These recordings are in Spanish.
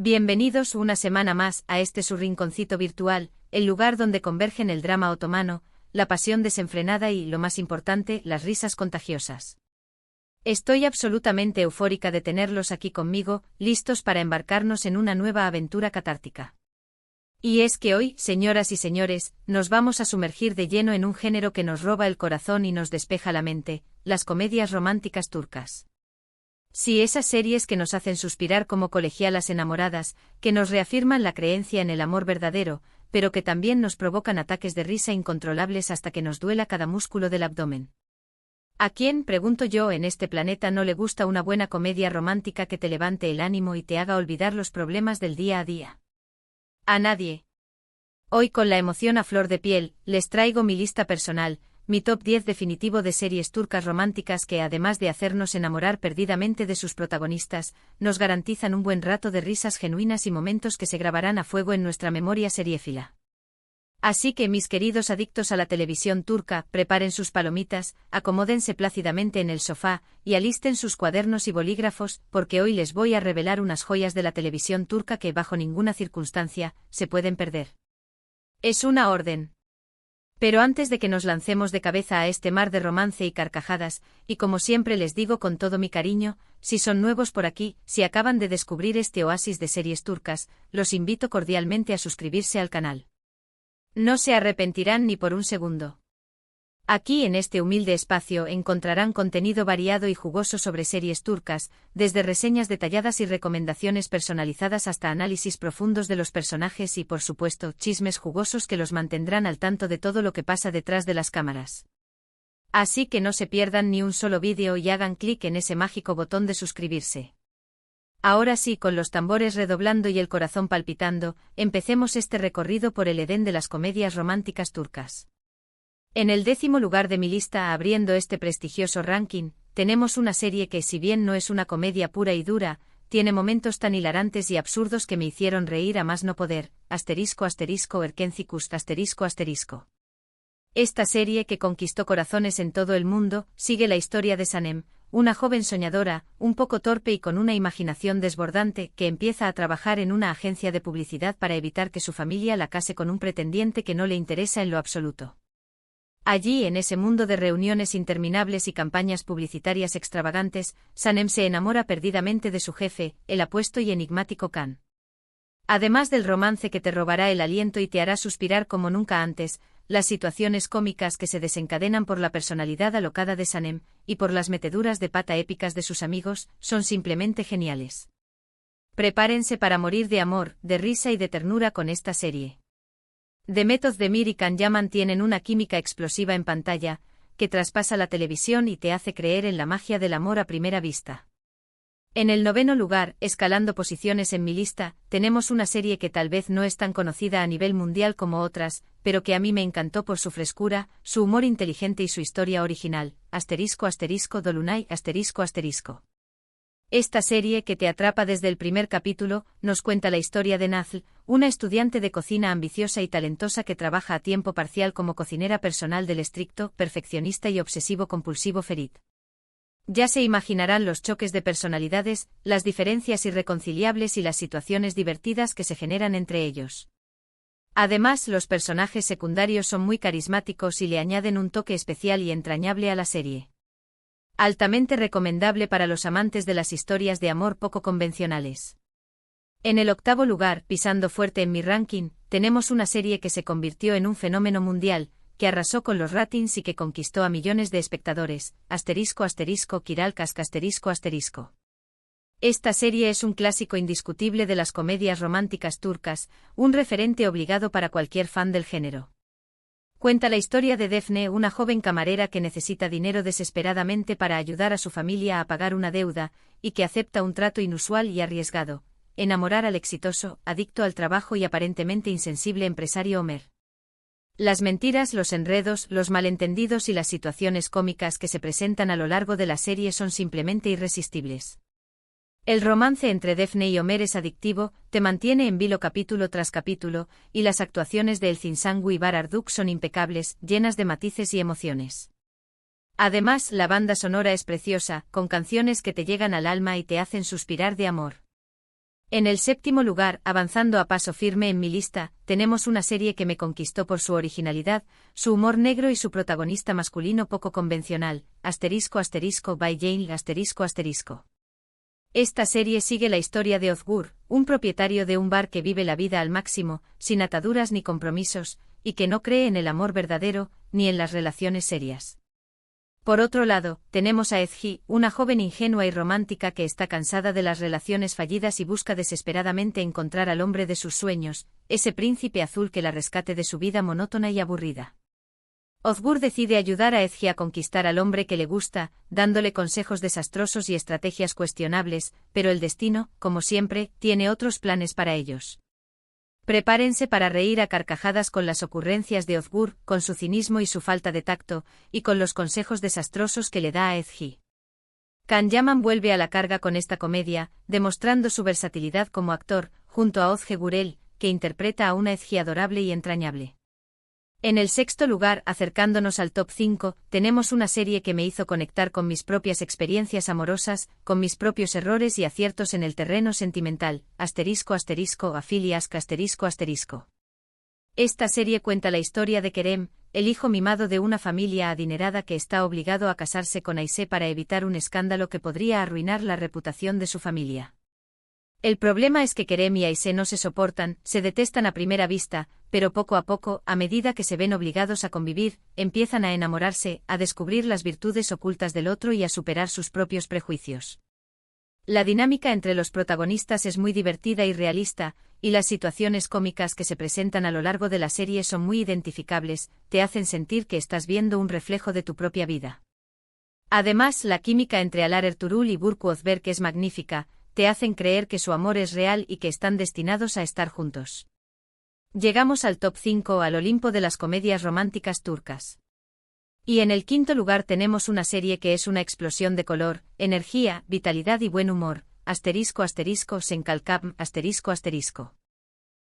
Bienvenidos una semana más a este su rinconcito virtual, el lugar donde convergen el drama otomano, la pasión desenfrenada y, lo más importante, las risas contagiosas. Estoy absolutamente eufórica de tenerlos aquí conmigo, listos para embarcarnos en una nueva aventura catártica. Y es que hoy, señoras y señores, nos vamos a sumergir de lleno en un género que nos roba el corazón y nos despeja la mente, las comedias románticas turcas. Sí, esas series que nos hacen suspirar como colegialas enamoradas, que nos reafirman la creencia en el amor verdadero, pero que también nos provocan ataques de risa incontrolables hasta que nos duela cada músculo del abdomen. ¿A quién, pregunto yo, en este planeta no le gusta una buena comedia romántica que te levante el ánimo y te haga olvidar los problemas del día a día? A nadie. Hoy, con la emoción a flor de piel, les traigo mi lista personal, mi top 10 definitivo de series turcas románticas que, además de hacernos enamorar perdidamente de sus protagonistas, nos garantizan un buen rato de risas genuinas y momentos que se grabarán a fuego en nuestra memoria seriéfila. Así que, mis queridos adictos a la televisión turca, preparen sus palomitas, acomódense plácidamente en el sofá, y alisten sus cuadernos y bolígrafos, porque hoy les voy a revelar unas joyas de la televisión turca que, bajo ninguna circunstancia, se pueden perder. Es una orden. Pero antes de que nos lancemos de cabeza a este mar de romance y carcajadas, y como siempre les digo con todo mi cariño, si son nuevos por aquí, si acaban de descubrir este oasis de series turcas, los invito cordialmente a suscribirse al canal. No se arrepentirán ni por un segundo. Aquí en este humilde espacio encontrarán contenido variado y jugoso sobre series turcas, desde reseñas detalladas y recomendaciones personalizadas hasta análisis profundos de los personajes y, por supuesto, chismes jugosos que los mantendrán al tanto de todo lo que pasa detrás de las cámaras. Así que no se pierdan ni un solo vídeo y hagan clic en ese mágico botón de suscribirse. Ahora sí, con los tambores redoblando y el corazón palpitando, empecemos este recorrido por el Edén de las comedias románticas turcas. En el 10º lugar de mi lista, abriendo este prestigioso ranking, tenemos una serie que, si bien no es una comedia pura y dura, tiene momentos tan hilarantes y absurdos que me hicieron reír a más no poder, **Erkencikus**. Esta serie, que conquistó corazones en todo el mundo, sigue la historia de Sanem, una joven soñadora, un poco torpe y con una imaginación desbordante, que empieza a trabajar en una agencia de publicidad para evitar que su familia la case con un pretendiente que no le interesa en lo absoluto. Allí, en ese mundo de reuniones interminables y campañas publicitarias extravagantes, Sanem se enamora perdidamente de su jefe, el apuesto y enigmático Khan. Además del romance que te robará el aliento y te hará suspirar como nunca antes, las situaciones cómicas que se desencadenan por la personalidad alocada de Sanem, y por las meteduras de pata épicas de sus amigos, son simplemente geniales. Prepárense para morir de amor, de risa y de ternura con esta serie. Demet Özdemir y Can Yaman tienen una química explosiva en pantalla, que traspasa la televisión y te hace creer en la magia del amor a primera vista. En el 9º lugar, escalando posiciones en mi lista, tenemos una serie que tal vez no es tan conocida a nivel mundial como otras, pero que a mí me encantó por su frescura, su humor inteligente y su historia original, **Dolunay**. Esta serie, que te atrapa desde el primer capítulo, nos cuenta la historia de Nazlı, una estudiante de cocina ambiciosa y talentosa que trabaja a tiempo parcial como cocinera personal del estricto, perfeccionista y obsesivo-compulsivo Ferit. Ya se imaginarán los choques de personalidades, las diferencias irreconciliables y las situaciones divertidas que se generan entre ellos. Además, los personajes secundarios son muy carismáticos y le añaden un toque especial y entrañable a la serie. Altamente recomendable para los amantes de las historias de amor poco convencionales. En el 8º lugar, pisando fuerte en mi ranking, tenemos una serie que se convirtió en un fenómeno mundial, que arrasó con los ratings y que conquistó a millones de espectadores, **Kiralkas**. Esta serie es un clásico indiscutible de las comedias románticas turcas, un referente obligado para cualquier fan del género. Cuenta la historia de Defne, una joven camarera que necesita dinero desesperadamente para ayudar a su familia a pagar una deuda, y que acepta un trato inusual y arriesgado: enamorar al exitoso, adicto al trabajo y aparentemente insensible empresario Ömer. Las mentiras, los enredos, los malentendidos y las situaciones cómicas que se presentan a lo largo de la serie son simplemente irresistibles. El romance entre Defne y Ömer es adictivo, te mantiene en vilo capítulo tras capítulo, y las actuaciones de Elçin Sangu y Bahar Arduk son impecables, llenas de matices y emociones. Además, la banda sonora es preciosa, con canciones que te llegan al alma y te hacen suspirar de amor. En el séptimo lugar, avanzando a paso firme en mi lista, tenemos una serie que me conquistó por su originalidad, su humor negro y su protagonista masculino poco convencional, by Jane. Esta serie sigue la historia de Ozgur, un propietario de un bar que vive la vida al máximo, sin ataduras ni compromisos, y que no cree en el amor verdadero, ni en las relaciones serias. Por otro lado, tenemos a Ezgi, una joven ingenua y romántica que está cansada de las relaciones fallidas y busca desesperadamente encontrar al hombre de sus sueños, ese príncipe azul que la rescate de su vida monótona y aburrida. Ozgur decide ayudar a Ezgi a conquistar al hombre que le gusta, dándole consejos desastrosos y estrategias cuestionables, pero el destino, como siempre, tiene otros planes para ellos. Prepárense para reír a carcajadas con las ocurrencias de Ozgur, con su cinismo y su falta de tacto, y con los consejos desastrosos que le da a Ezgi. Can Yaman vuelve a la carga con esta comedia, demostrando su versatilidad como actor, junto a Ozge Gurel, que interpreta a una Ezgi adorable y entrañable. En el sexto lugar, acercándonos al top 5, tenemos una serie que me hizo conectar con mis propias experiencias amorosas, con mis propios errores y aciertos en el terreno sentimental, *********. Esta serie cuenta la historia de Kerem, el hijo mimado de una familia adinerada que está obligado a casarse con Aisé para evitar un escándalo que podría arruinar la reputación de su familia. El problema es que Kerem y Aisé no se soportan, se detestan a primera vista, pero poco a poco, a medida que se ven obligados a convivir, empiezan a enamorarse, a descubrir las virtudes ocultas del otro y a superar sus propios prejuicios. La dinámica entre los protagonistas es muy divertida y realista, y las situaciones cómicas que se presentan a lo largo de la serie son muy identificables, te hacen sentir que estás viendo un reflejo de tu propia vida. Además, la química entre Alar Ertuğrul y Burcu Özberk es magnífica, te hacen creer que su amor es real y que están destinados a estar juntos. Llegamos al top 5, al Olimpo de las comedias románticas turcas. Y en el quinto lugar tenemos una serie que es una explosión de color, energía, vitalidad y buen humor, ****Senkalkam****.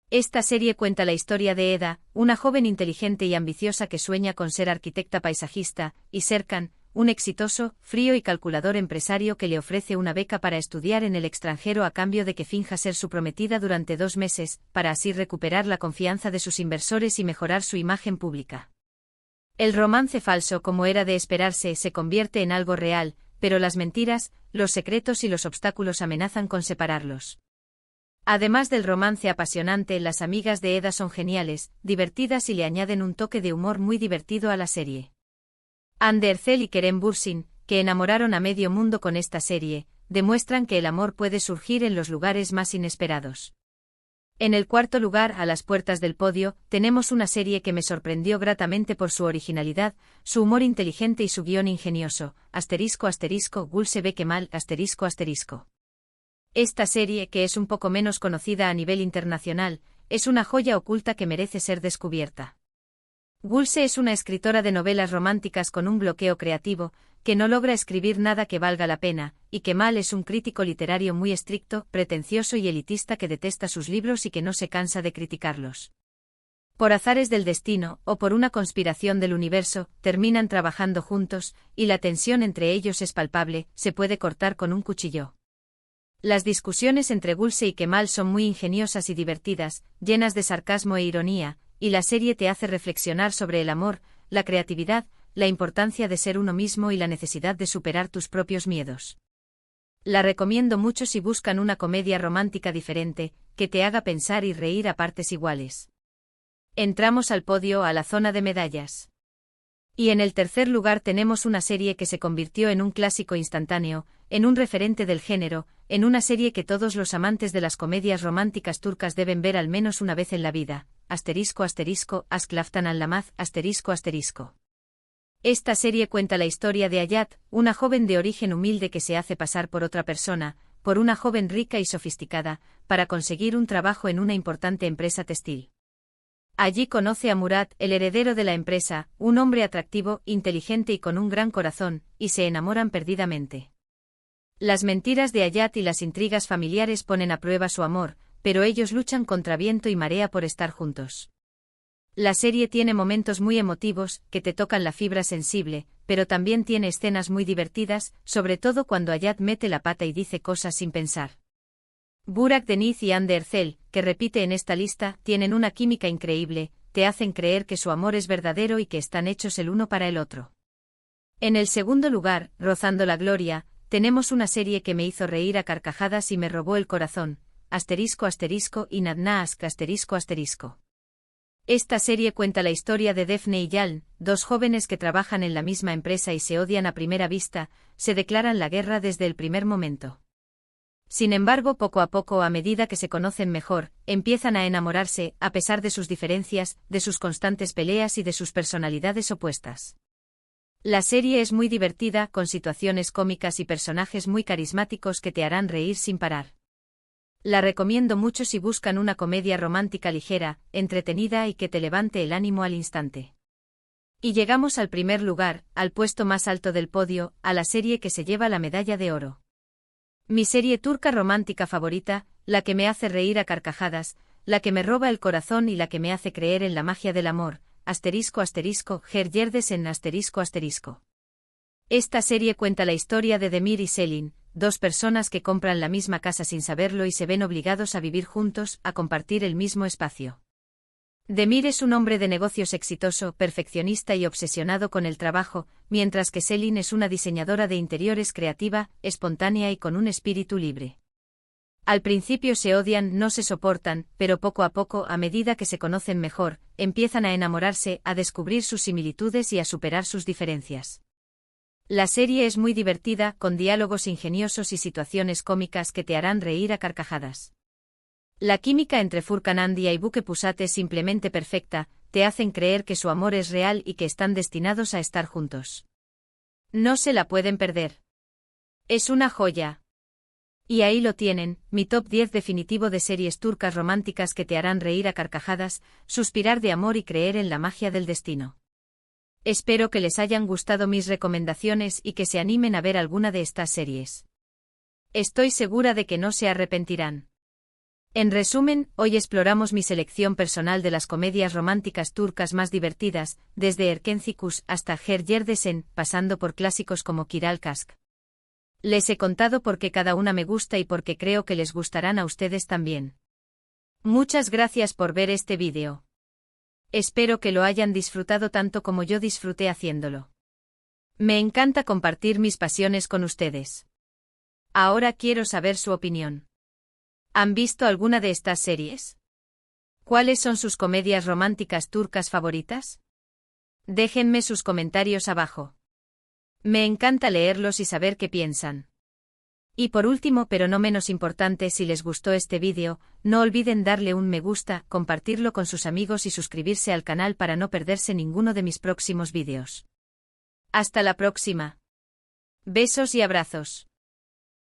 Esta serie cuenta la historia de Eda, una joven inteligente y ambiciosa que sueña con ser arquitecta paisajista, y Serkan, un exitoso, frío y calculador empresario que le ofrece una beca para estudiar en el extranjero a cambio de que finja ser su prometida durante 2 meses, para así recuperar la confianza de sus inversores y mejorar su imagen pública. El romance falso, como era de esperarse, se convierte en algo real, pero las mentiras, los secretos y los obstáculos amenazan con separarlos. Además del romance apasionante, las amigas de Eda son geniales, divertidas y le añaden un toque de humor muy divertido a la serie. Hande Erçel y Kerem Bürsin, que enamoraron a medio mundo con esta serie, demuestran que el amor puede surgir en los lugares más inesperados. En el cuarto lugar, a las puertas del podio, tenemos una serie que me sorprendió gratamente por su originalidad, su humor inteligente y su guión ingenioso, Gülse Bekemal, Esta serie, que es un poco menos conocida a nivel internacional, es una joya oculta que merece ser descubierta. Gülse es una escritora de novelas románticas con un bloqueo creativo, que no logra escribir nada que valga la pena, y Kemal es un crítico literario muy estricto, pretencioso y elitista que detesta sus libros y que no se cansa de criticarlos. Por azares del destino, o por una conspiración del universo, terminan trabajando juntos, y la tensión entre ellos es palpable, se puede cortar con un cuchillo. Las discusiones entre Gülse y Kemal son muy ingeniosas y divertidas, llenas de sarcasmo e ironía, y la serie te hace reflexionar sobre el amor, la creatividad, la importancia de ser uno mismo y la necesidad de superar tus propios miedos. La recomiendo mucho si buscan una comedia romántica diferente, que te haga pensar y reír a partes iguales. Entramos al podio, a la zona de medallas. Y en el tercer lugar tenemos una serie que se convirtió en un clásico instantáneo, en un referente del género, en una serie que todos los amantes de las comedias románticas turcas deben ver al menos una vez en la vida, Aşk Laftan Anlamaz, Esta serie cuenta la historia de Hayat, una joven de origen humilde que se hace pasar por otra persona, por una joven rica y sofisticada, para conseguir un trabajo en una importante empresa textil. Allí conoce a Murat, el heredero de la empresa, un hombre atractivo, inteligente y con un gran corazón, y se enamoran perdidamente. Las mentiras de Hayat y las intrigas familiares ponen a prueba su amor, pero ellos luchan contra viento y marea por estar juntos. La serie tiene momentos muy emotivos, que te tocan la fibra sensible, pero también tiene escenas muy divertidas, sobre todo cuando Hayat mete la pata y dice cosas sin pensar. Burak Deniz y Hande Erçel, que repite en esta lista, tienen una química increíble, te hacen creer que su amor es verdadero y que están hechos el uno para el otro. En el segundo lugar, Rozando la Gloria, tenemos una serie que me hizo reír a carcajadas y me robó el corazón, *** Inadna Ask ***. Esta serie cuenta la historia de Defne y Yaln, dos jóvenes que trabajan en la misma empresa y se odian a primera vista, se declaran la guerra desde el primer momento. Sin embargo, poco a poco, a medida que se conocen mejor, empiezan a enamorarse, a pesar de sus diferencias, de sus constantes peleas y de sus personalidades opuestas. La serie es muy divertida, con situaciones cómicas y personajes muy carismáticos que te harán reír sin parar. La recomiendo mucho si buscan una comedia romántica ligera, entretenida y que te levante el ánimo al instante. Y llegamos al primer lugar, al puesto más alto del podio, a la serie que se lleva la medalla de oro. Mi serie turca romántica favorita, la que me hace reír a carcajadas, la que me roba el corazón y la que me hace creer en la magia del amor, ***, Her Yerdesen ***. Esta serie cuenta la historia de Demir y Selin, dos personas que compran la misma casa sin saberlo y se ven obligados a vivir juntos, a compartir el mismo espacio. Demir es un hombre de negocios exitoso, perfeccionista y obsesionado con el trabajo, mientras que Selin es una diseñadora de interiores creativa, espontánea y con un espíritu libre. Al principio se odian, no se soportan, pero poco a poco, a medida que se conocen mejor, empiezan a enamorarse, a descubrir sus similitudes y a superar sus diferencias. La serie es muy divertida, con diálogos ingeniosos y situaciones cómicas que te harán reír a carcajadas. La química entre Furkan Andia y Buke Pusat es simplemente perfecta, te hacen creer que su amor es real y que están destinados a estar juntos. No se la pueden perder. Es una joya. Y ahí lo tienen, mi top 10 definitivo de series turcas románticas que te harán reír a carcajadas, suspirar de amor y creer en la magia del destino. Espero que les hayan gustado mis recomendaciones y que se animen a ver alguna de estas series. Estoy segura de que no se arrepentirán. En resumen, hoy exploramos mi selección personal de las comedias románticas turcas más divertidas, desde Erkencikus hasta Her Yerdesen, pasando por clásicos como Kiral Kask. Les he contado por qué cada una me gusta y porque creo que les gustarán a ustedes también. Muchas gracias por ver este vídeo. Espero que lo hayan disfrutado tanto como yo disfruté haciéndolo. Me encanta compartir mis pasiones con ustedes. Ahora quiero saber su opinión. ¿Han visto alguna de estas series? ¿Cuáles son sus comedias románticas turcas favoritas? Déjenme sus comentarios abajo. Me encanta leerlos y saber qué piensan. Y por último, pero no menos importante, si les gustó este vídeo, no olviden darle un me gusta, compartirlo con sus amigos y suscribirse al canal para no perderse ninguno de mis próximos vídeos. Hasta la próxima. Besos y abrazos.